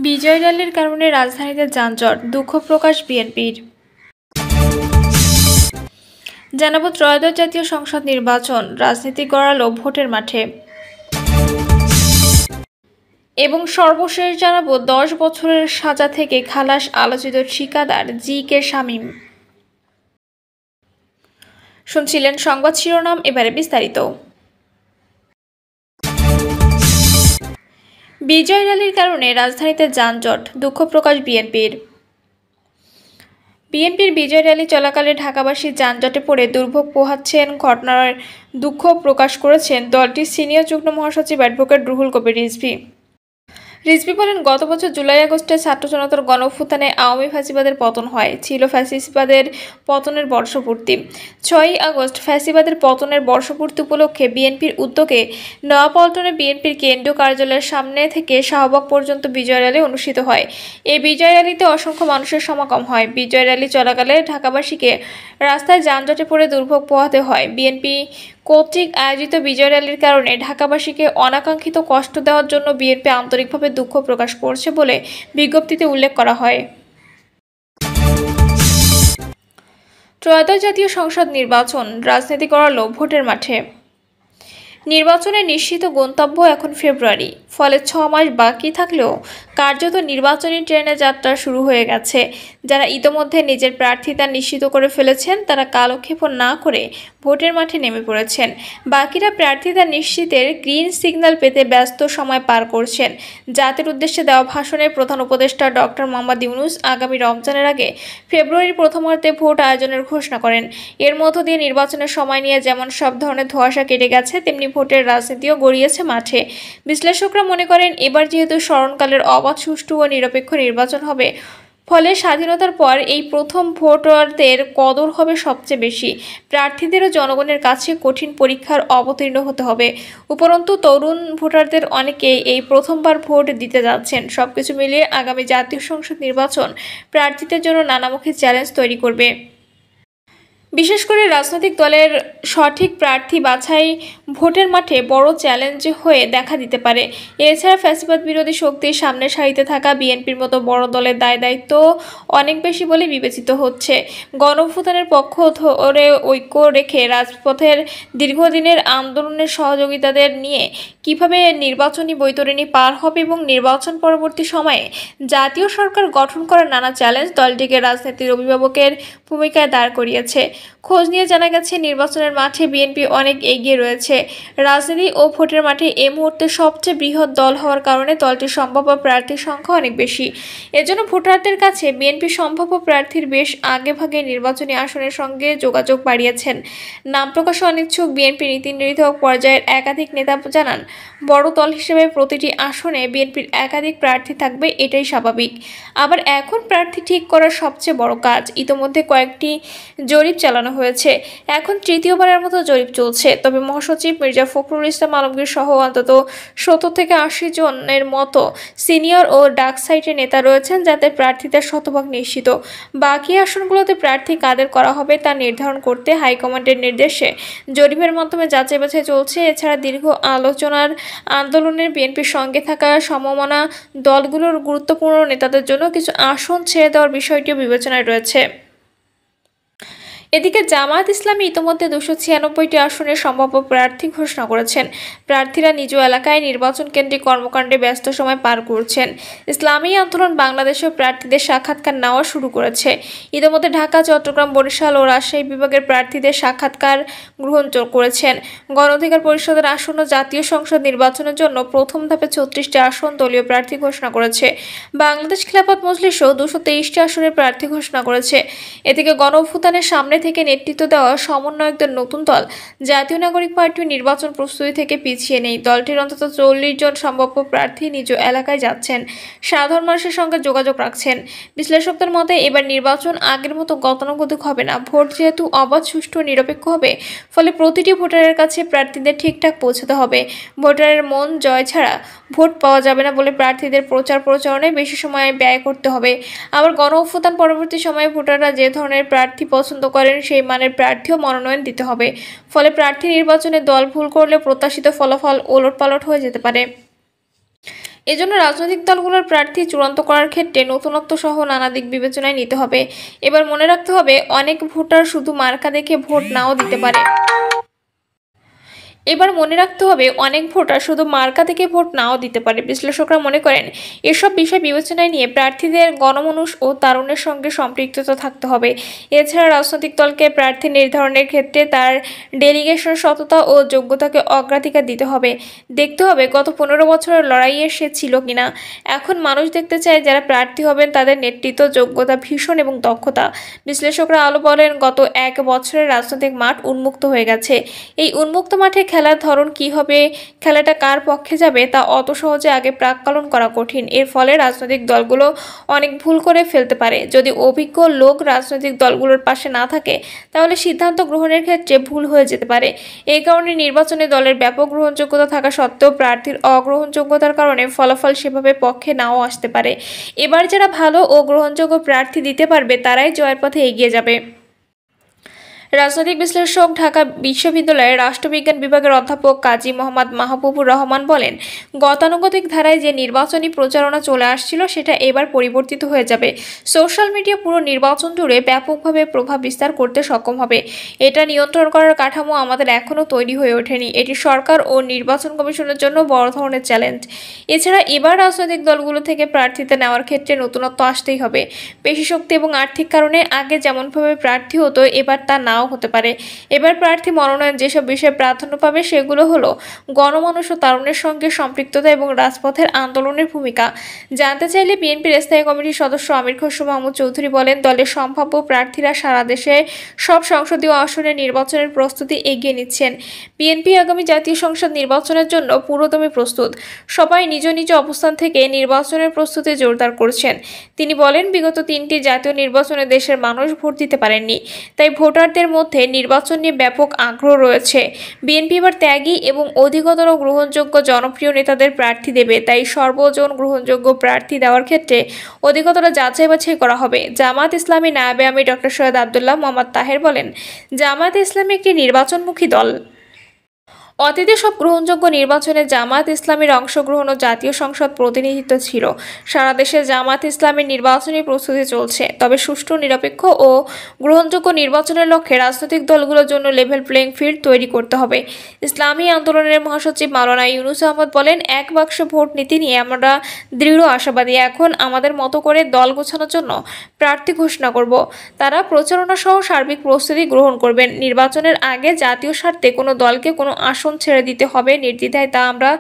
বিজয় র্যালির কারণে রাজধানীতে যানজট, দুঃখ প্রকাশ বিএনপির। জানাবো ত্রয়োদশ জাতীয় সংসদ নির্বাচন, রাজনীতি গড়ালো ভোটের মাঠে। এবং সর্বশেষ জানাবো 10 বছরের সাজা থেকে খালাস আলোচিত ঠিকাদার জি.কে. শামীম। শুনছিলেন সংবাদ শিরোনাম, এবারে বিস্তারিত। বিজয় র্যালির কারণে রাজধানীতে যানজট, দুঃখ প্রকাশ বিএনপির। বিজয় র্যালি চলাকালে ঢাকাবাসী যানজটে পড়ে দুর্ভোগ পোহাচ্ছেন ঘটনার দুঃখ প্রকাশ করেছেন দলটির সিনিয়র যুগ্ম মহাসচিব অ্যাডভোকেট রুহুল কবির রিজভী। রিজভী বলেন, গত বছর জুলাই আগস্টে ছাত্র জনতার গণঅভ্যুত্থানে আওয়ামী ফ্যাসিবাদের পতন হয়, ছিল ফ্যাসিবাদের পতনের বর্ষপূর্তি। 6ই আগস্ট ফ্যাসিবাদের পতনের বর্ষপূর্তি উপলক্ষে বিএনপির উদ্যোগে নয়াপল্টনে বিএনপির কেন্দ্রীয় কার্যালয়ের সামনে থেকে শাহবাগ পর্যন্ত বিজয় র্যালি অনুষ্ঠিত হয়। এই বিজয় র্যালিতে অসংখ্য মানুষের সমাগম হয়। বিজয় র্যালি চলাকালে ঢাকাবাসীকে রাস্তায় যানজটে পড়ে দুর্ভোগ পোহাতে হয়। বিএনপি কর্তৃক আয়োজিত বিজয় র্যালির কারণে ঢাকাবাসীকে অনাকাঙ্ক্ষিত কষ্ট দেওয়ার জন্য বিএনপি আন্তরিকভাবে দুঃখ প্রকাশ করছে বলে বিজ্ঞপ্তিতে উল্লেখ করা হয়। ত্রয়োদশ জাতীয় সংসদ নির্বাচন, রাজনীতি গড়ালো ভোটের মাঠে। নির্বাচনের নিশ্চিত গন্তব্য এখন ফেব্রুয়ারি, ফলে 6 মাস বাকি থাকলেও কার্যত নির্বাচনী ট্রেনে যাত্রা শুরু হয়ে গেছে। যারা ইতোমধ্যে নিজের প্রার্থিতা নিশ্চিত করে ফেলেছেন তারা কালক্ষেপণ না করে ভোটের মাঠে নেমে পড়েছেন। বাকিরা প্রার্থিতা নিশ্চিতের গ্রিন সিগন্যাল পেতে ব্যস্ত সময় পার করছেন। জাতির উদ্দেশ্যে দেওয়া ভাষণে প্রধান উপদেষ্টা ডক্টর মোহাম্মদ ইউনূস আগামী রমজানের আগে ফেব্রুয়ারির প্রথমার্ধে ভোট আয়োজনের ঘোষণা করেন। এর মধ্য দিয়ে নির্বাচনের সময় নিয়ে যেমন সব ধরনের ধোঁয়াশা কেটে গেছে, তেমনি ভোটের রাজনীতিও গড়িয়েছে মাঠে। বিশ্লেষকরা মনে করেন, এবার যেহেতু স্মরণকালের অবাধ, সুষ্ঠু ও নিরপেক্ষ নির্বাচন হবে, ফলে স্বাধীনতার পর এই প্রথম ভোটারদের কদর হবে সবচেয়ে বেশি। প্রার্থীদেরও জনগণের কাছে কঠিন পরীক্ষার অবতীর্ণ হতে হবে। উপরন্তু তরুণ ভোটারদের অনেকেই এই প্রথমবার ভোট দিতে যাচ্ছেন। সবকিছু মিলিয়ে আগামী জাতীয় সংসদ নির্বাচন প্রার্থীদের জন্য নানামুখী চ্যালেঞ্জ তৈরি করবে। বিশেষ করে রাজনৈতিক দলের সঠিক প্রার্থী বাছাই ভোটের মাঠে বড় চ্যালেঞ্জ হয়ে দেখা দিতে পারে। এছাড়া ফ্যাসিবাদ বিরোধী শক্তির সামনের সারিতে থাকা বিএনপির মতো বড় দলের দায়-দায়িত্ব অনেক বেশি বলে বিবেচিত হচ্ছে। গণঅভ্যুত্থানের পক্ষ ধরে ঐক্য রেখে রাজপথের দীর্ঘদিনের আন্দোলনের সহযোগিতাদের নিয়ে কিভাবে নির্বাচনী বৈতরণী পার হবে এবং নির্বাচন পরবর্তী সময়ে জাতীয় সরকার গঠন করার নানা চ্যালেঞ্জ দলটিকে রাজনীতির অভিভাবকের ভূমিকায় দাঁড় করিয়েছে। খোঁজ নিয়ে জানা গেছে, নির্বাচনের মাঠে বিএনপি অনেক এগিয়ে রয়েছে। রাজনীতি ও ভোটের মাঠে এই মুহূর্তে সবচেয়ে বৃহৎ দল হওয়ার কারণে দলটির সম্ভাব্য প্রার্থীর সংখ্যা অনেক বেশি। এজন্য ভোটারদের কাছে বিএনপি সম্ভাব্য প্রার্থীর বেশ আগেভাগে নির্বাচনী আসনের সঙ্গে যোগাযোগ বাড়িয়েছেন। নাম প্রকাশে অনিচ্ছুক বিএনপি নীতি নির্ধারক পর্যায়ের একাধিক নেতা জানান, বড় দল হিসেবে প্রতিটি আসনে বিএনপির একাধিক প্রার্থী থাকবে, এটাই স্বাভাবিক। আবার এখন প্রার্থী ঠিক করার সবচেয়ে বড় কাজ। ইতোমধ্যে কয়েকটি জরিপ চালানো হয়েছে, এখন তৃতীয়বারের মতো জরিপ চলছে। তবে মহাসচিব মির্জা ফখরুল ইসলাম আলমগীর সহ অন্তত 70 থেকে 80 জনের মতো সিনিয়র ও ডার্ক সাইডের নেতা রয়েছেন যাদের প্রার্থীদের শতভাগ নিশ্চিত। বাকি আসনগুলোতে প্রার্থী কাদের করা হবে তা নির্ধারণ করতে হাইকমান্ডের নির্দেশে জরিপের মাধ্যমে যাচাই বাছাই চলছে। এছাড়া দীর্ঘ আলোচনার আন্দোলনের বিএনপির সঙ্গে থাকা সমমনা দলগুলোর গুরুত্বপূর্ণ নেতাদের জন্য কিছু আসন ছেড়ে দেওয়ার বিষয়টিও বিবেচনায় রয়েছে। এদিকে জামায়াত ইসলামী ইতোমধ্যে 296টি আসনের সম্ভাব্য প্রার্থী ঘোষণা করেছেন। প্রার্থীরা নিজ এলাকায় নির্বাচন কেন্দ্রিক কর্মকাণ্ডে ব্যস্ত সময় পার করছেন। ইসলামী আন্দোলন বাংলাদেশের প্রার্থীদের সাক্ষাৎকার নেওয়া শুরু করেছে। ইতোমধ্যে ঢাকা, চট্টগ্রাম, বরিশাল ও রাজশাহী বিভাগের প্রার্থীদের সাক্ষাৎকার গ্রহণ করেছেন। গণ অধিকার পরিষদের আসন্ন জাতীয় সংসদ নির্বাচনের জন্য প্রথম ধাপে 36টি আসন দলীয় প্রার্থী ঘোষণা করেছে। বাংলাদেশ খিলাফত মজলিসও 223টি আসনের প্রার্থী ঘোষণা করেছে। এদিকে গণঅভ্যুত্থানের সামনে থেকে নেতৃত্ব দেওয়া সমন্বয়কদের নতুন দল জাতীয় নাগরিক পার্টি নির্বাচন প্রস্তুতি থেকে পিছিয়ে নেই। দলটির অন্তত 40 জন সম্ভাব্য প্রার্থী নিজ এলাকায় যাচ্ছেন, সাধারণ মানুষের সঙ্গে যোগাযোগ রাখছেন। বিশ্লেষকদের মতে এবার নির্বাচন আগের মতো গতানুগতিক হবে না। ভোট যেহেতু অবাধ, সুষ্ঠু ও নিরপেক্ষ হবে, ফলে প্রতিটি ভোটারের কাছে প্রার্থীদের ঠিকঠাক পৌঁছাতে হবে। ভোটারের মন জয় ছাড়া ভোট পাওয়া যাবে না বলে প্রার্থীদের প্রচারণায় বেশি সময় ব্যয় করতে হবে। আবার গণঅভ্যুত্থান পরবর্তী সময়ে ভোটাররা যে ধরনের প্রার্থী পছন্দ করেন সেই মানের প্রার্থীও মনোনয়ন দিতে হবে। ফলে প্রার্থী নির্বাচনে দল ভুল করলে প্রত্যাশিত ফলাফল ওলটপালট হয়ে যেতে পারে। এজন্য রাজনৈতিক দলগুলোর প্রার্থী চূড়ান্ত করার ক্ষেত্রে নতুনত্ব সহ নানা দিক বিবেচনায় নিতে হবে। এবার মনে রাখতে হবে, অনেক ভোটার শুধু মার্কা দেখে ভোট নাও দিতে পারে। বিশ্লেষকরা মনে করেন এসব বিষয় বিবেচনায় নিয়ে প্রার্থীদের গণমানুষ ও তারুণের সঙ্গে সম্পৃক্ততা থাকতে হবে। এছাড়া রাজনৈতিক দলকে প্রার্থী নির্ধারণের ক্ষেত্রে তার ডেলিগেশন সততা ও যোগ্যতাকে অগ্রাধিকার দিতে হবে। দেখতে হবে গত 15 বছরের লড়াইয়ে সে ছিল কিনা। এখন মানুষ দেখতে চায় যারা প্রার্থী হবেন তাদের নেতৃত্ব, যোগ্যতা, ভীষণ এবং দক্ষতা। বিশ্লেষকরা আলো বলেন, গত 1 বছরের রাজনৈতিক মাঠ উন্মুক্ত হয়ে গেছে। এই উন্মুক্ত মাঠে খেলার ধরন কি হবে, খেলাটা কার পক্ষে যাবে তা অত সহজে আগে প্রাক্কলন করা কঠিন। এর ফলে রাজনৈতিক দলগুলো অনেক ভুল করে ফেলতে পারে। যদি অভিজ্ঞ লোক রাজনৈতিক দলগুলোর পাশে না থাকে তাহলে সিদ্ধান্ত গ্রহণের ক্ষেত্রে ভুল হয়ে যেতে পারে। এই কারণে নির্বাচনে দলের ব্যাপক গ্রহণযোগ্যতা থাকা সত্ত্বেও প্রার্থীর অগ্রহণযোগ্যতার কারণে ফলাফল সেভাবে পক্ষে নাও আসতে পারে। এবার যারা ভালো ও গ্রহণযোগ্য প্রার্থী দিতে পারবে তারাই জয়ের পথে এগিয়ে যাবে। রাজনৈতিক বিশ্লেষক, ঢাকা বিশ্ববিদ্যালয়ের রাষ্ট্রবিজ্ঞান বিভাগের অধ্যাপক কাজী মোহাম্মদ মাহবুবুর রহমান বলেন, গতানুগতিক ধারায় যে নির্বাচনী প্রচারণা চলে আসছিল সেটা এবার পরিবর্তিত হয়ে যাবে। সোশ্যাল মিডিয়া পুরো নির্বাচন জুড়ে ব্যাপকভাবে প্রভাব বিস্তার করতে সক্ষম হবে। এটা নিয়ন্ত্রণ করার কাঠামো আমাদের এখনও তৈরি হয়ে ওঠেনি। এটি সরকার ও নির্বাচন কমিশনের জন্য বড় ধরনের চ্যালেঞ্জ। এছাড়া এবার রাজনৈতিক দলগুলো থেকে প্রার্থীতা নেওয়ার ক্ষেত্রে নতুনত্ব আসতেই হবে। পেশি শক্তি এবং আর্থিক কারণে আগে যেমনভাবে প্রার্থী হতো এবার তা নাও হতে পারে। এবার প্রার্থী মনোনয়ন যেসব বিষয়ে প্রাধান্য পাবে সেগুলো হলো গণমানুষ ও তারুণের সঙ্গে সম্পৃক্ততা এবং রাজপথের আন্দোলনের ভূমিকা। জানতে চাইলে বিএনপির স্থায়ী কমিটির সদস্য আমির খসরু মাহমুদ চৌধুরী বলেন, দলের সম্ভাব্য প্রার্থীরা সারা দেশে সব সংসদীয় আসনে নির্বাচনের প্রস্তুতি এগিয়ে নিচ্ছেন। বিএনপি আগামী জাতীয় সংসদ নির্বাচনের জন্য পুরোদমে প্রস্তুত। সবাই নিজ নিজ অবস্থান থেকে নির্বাচনের প্রস্তুতি জোরদার করছেন। তিনি বলেন, বিগত 3টি জাতীয় নির্বাচনে দেশের মানুষ ভোট দিতে পারেননি, তাই ভোটারদের মধ্যে নির্বাচন নিয়ে ব্যাপক আগ্রহ রয়েছে। বিএনপি এবার ত্যাগী এবং অধিকতর গ্রহণযোগ্য জনপ্রিয় নেতাদের প্রার্থী দেবে, তাই সর্বজন গ্রহণযোগ্য প্রার্থী দেওয়ার ক্ষেত্রে অধিকতর যাচাই বাছাই করা হবে। জামায়াত ইসলামী নায়েবে আমির ডক্টর সৈয়দ আব্দুল্লাহ মোহাম্মদ তাহের বলেন, জামায়াত ইসলামী একটি নির্বাচনমুখী দল। অতীতে সব গ্রহণযোগ্য নির্বাচনে জামায়াত ইসলামীর অংশগ্রহণ ও জাতীয় সংসদ প্রতিনিধিত্ব ছিল। সারা দেশে জামায়াত ইসলামীর নির্বাচনী প্রস্তুতি চলছে। তবে সুষ্ঠু, নিরপেক্ষ ও গ্রহণযোগ্য নির্বাচনের লক্ষ্যে রাজনৈতিক দলগুলোর জন্য লেভেল প্লেইং ফিল্ড তৈরি করতে হবে। ইসলামী আন্দোলনের মহাসচিব মাওলানা ইউনুস আহমদ বলেন, 1 বাক্স ভোট নীতি নিয়ে আমরা দৃঢ় আশাবাদী। এখন আমাদের মতো করে দল গোছানোর জন্য প্রার্থী ঘোষণা করব। তারা প্রচারণা সহ সার্বিক প্রস্তুতি গ্রহণ করবেন। নির্বাচনের আগে জাতীয় স্বার্থে কোনো দলকে কোনো আসন ছেড়ে দিতে হবে নির্দ্বিধায়, তা আমরা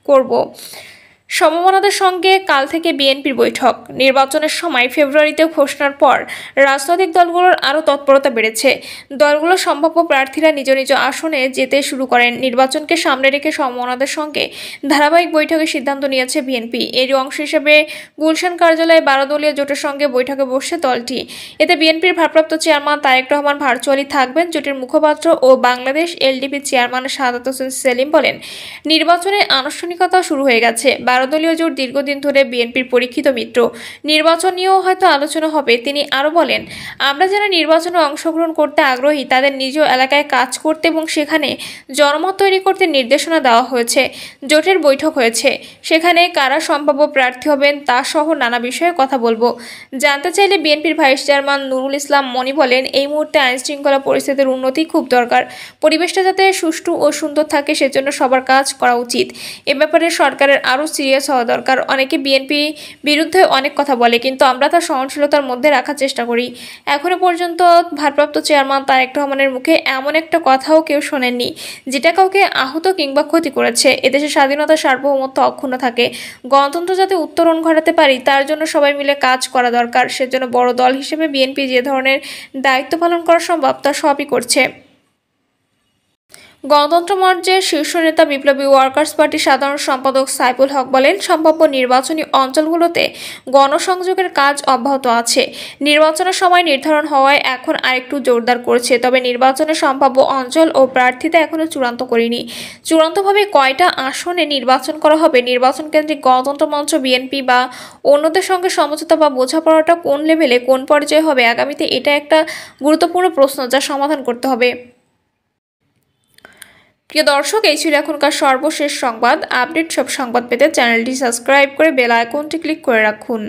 করব। সমমনাদের সঙ্গে কাল থেকে বিএনপির বৈঠক। নির্বাচনের সময় ফেব্রুয়ারিতে ঘোষণার পর রাজনৈতিক দলগুলোর আরও তৎপরতা বেড়েছে। দলগুলোর সম্ভাব্য প্রার্থীরা নিজ নিজ আসনে যেতে শুরু করেন। নির্বাচনকে সামনে রেখে সমমনাদের সঙ্গে ধারাবাহিক বৈঠকের সিদ্ধান্ত নিয়েছে বিএনপি। এরই অংশ হিসেবে গুলশান কার্যালয়ে 12 দলীয় জোটের সঙ্গে বৈঠকে বসছে দলটি। এতে বিএনপির ভারপ্রাপ্ত চেয়ারম্যান তারেক রহমান ভার্চুয়ালি থাকবেন। জোটের মুখপাত্র ও বাংলাদেশ এলডিপি চেয়ারম্যান শাহাদাত হোসেন সেলিম বলেন, নির্বাচনের আনুষ্ঠানিকতা শুরু হয়ে গেছে। 12 দলীয় জোট দীর্ঘদিন ধরে বিএনপির পরীক্ষিত মিত্র। নির্বাচন নিয়েও হয়তো আলোচনা হবে। তিনি আরও বলেন, আমরা যারা নির্বাচনে অংশগ্রহণ করতে আগ্রহী তাদের নিজ এলাকায় কাজ করতে এবং সেখানে জনমত তৈরি করতে নির্দেশনা দেওয়া হয়েছে। জোটের বৈঠক হয়েছে, সেখানে কারা সম্ভাব্য প্রার্থী হবেন তা সহ নানা বিষয়ে কথা বলবো। জানতে চাইলে বিএনপির ভাইস চেয়ারম্যান নুরুল ইসলাম মনি বলেন, এই মুহূর্তে আইনশৃঙ্খলা পরিস্থিতির উন্নতি খুব দরকার। পরিবেশটা যাতে সুষ্ঠু ও সুন্দর থাকে সেজন্য সবার কাজ করা উচিত। এ ব্যাপারে সরকারের আরও সিরিয়াস হওয়া দরকার। অনেকে বিএনপি বিরুদ্ধে অনেক কথা বলে, কিন্তু আমরা তা সহনশীলতার মধ্যে রাখার চেষ্টা করি। এখনো পর্যন্ত ভারপ্রাপ্ত চেয়ারম্যান তারেক রহমানের মুখে এমন একটা কথাও কেউ শোনেননি যেটা কাউকে আহত কিংবা ক্ষতি করেছে। এদেশে স্বাধীনতা, সার্বভৌমত্ব অক্ষুণ্ণ থাকে। গণতন্ত্র যাতে উত্তরণ ঘটাতে পারি তার জন্য সবাই মিলে কাজ করা দরকার। সেজন্য বড় দল হিসেবে বিএনপি যে ধরনের দায়িত্ব পালন করা সম্ভব তা সবই করছে। গণতন্ত্র মঞ্চের শীর্ষ নেতা বিপ্লবী ওয়ার্কার্স পার্টির সাধারণ সম্পাদক সাইফুল হক বলেন, সম্ভাব্য নির্বাচনী অঞ্চলগুলোতে গণসংযোগের কাজ অব্যাহত আছে। নির্বাচনের সময় নির্ধারণ হওয়ায় এখন আরেকটু জোরদার করছে। তবে নির্বাচনের সম্ভাব্য অঞ্চল ও প্রার্থীতা এখনো চূড়ান্ত করিনি। চূড়ান্তভাবে কয়টা আসনে নির্বাচন করা হবে, নির্বাচন কেন্দ্রিক গণতন্ত্র মঞ্চ, বিএনপি বা অন্যদের সঙ্গে সমঝোতা বা বোঝাপড়াটা কোন লেভেলে, কোন পর্যায়ে হবে আগামীতে, এটা একটা গুরুত্বপূর্ণ প্রশ্ন যা সমাধান করতে হবে। প্রিয় দর্শক, এই ছিল এখনকার সর্বশেষ সংবাদ। আপডেট সব সংবাদ পেতে চ্যানেলটি সাবস্ক্রাইব করে বেল আইকনটি ক্লিক করে রাখুন।